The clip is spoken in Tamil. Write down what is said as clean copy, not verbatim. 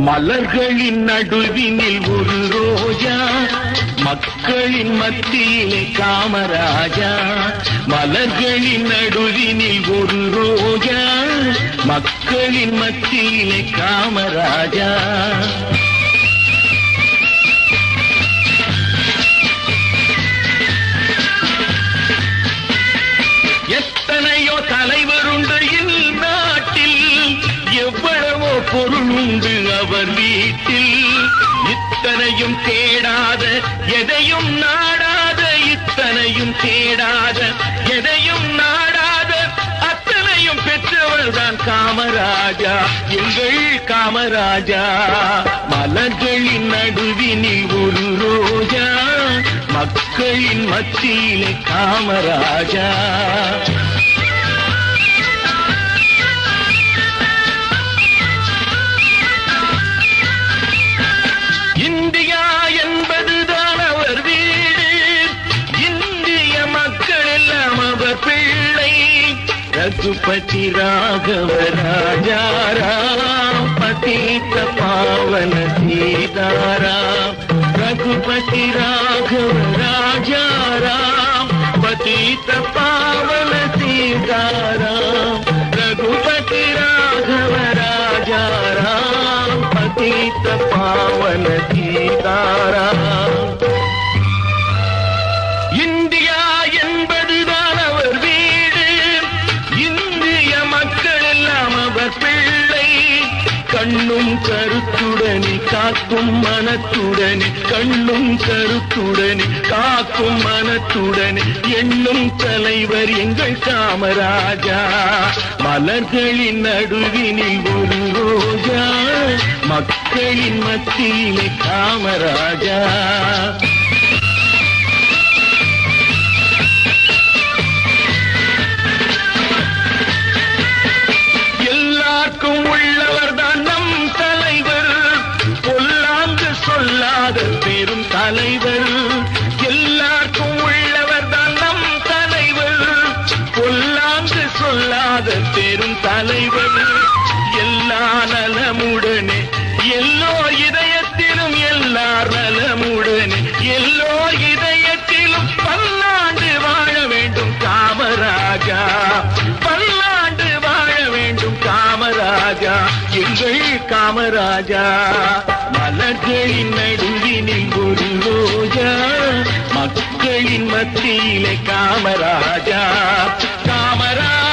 மலர்களின் நடுவினில் ஒரு ரோஜா, மக்களின் மத்தியிலே காமராஜா. மலர்களின் நடுவினில் ஒரு ரோஜா, மக்களின் மத்தியிலே காமராஜா. எத்தனையோ தலைவருண்டு இந்நாட்டில், எவ்வளவோ பொருளுண்டு அவர் வீட்டில். இத்தனையும் தேடாத எதையும் நாடாத, இத்தனையும் தேடாத எதையும் நாடாத, அத்தனையும் பெற்றவர் தான் காமராஜா, எங்கள் காமராஜா. மலர்களின் நடுவினில் ஒரு ரோஜா, மக்களின் மத்தியிலே காமராஜா. இந்தியா என்பதுதான் அவர் வீடு, இந்திய மக்கள் எல்லாம் அவர் பிள்ளை. ரகுபதி ராகவ ராஜாராம், பதீத பாவன சீதாராம். ரகுபதி ராகவ ராஜாராம், பதீத பாவன சீதாராம். ரகுபதி ராகவ ராஜாராம், பதீத பாவன சீதாராம். இந்தியா என்பதுதான் அவர் வீடு, இந்திய மக்கள் எல்லாம் அவர் பிள்ளை. கண்ணும் கருத்துடனே காக்கும் மனத்துடனே, கண்ணும் கருத்துடனே காக்கும் மனத்துடனே எண்ணும் தலைவர் எங்கள் காமராஜா. மலர்களின் நடுவினில் ஒரு ரோஜா, மக்களின் மத்தியிலே காமராஜா. எல்லாருக்கும் உள்ளவர் தான் நம் தலைவர், பொல்லாங்கு சொல்லாத பெரும் தலைவர். எல்லாருக்கும் உள்ளவர் தான் நம் தலைவர், பொல்லாங்கு சொல்லாத பெரும் தலைவர். எல்லா நலமுடனே எல்லோ இதயத்திலும், எல்லார் நலமுடனே எல்லோ இதயத்திலும் பல்லாண்டு வாழ வேண்டும் காமராஜா, பல்லாண்டு வாழ வேண்டும் காமராஜா, எங்கள் காமராஜா. மலர்களின் நடுவினில் ஒரு ரோஜா, மக்களின் மத்தியிலே காமராஜா, காமராஜா.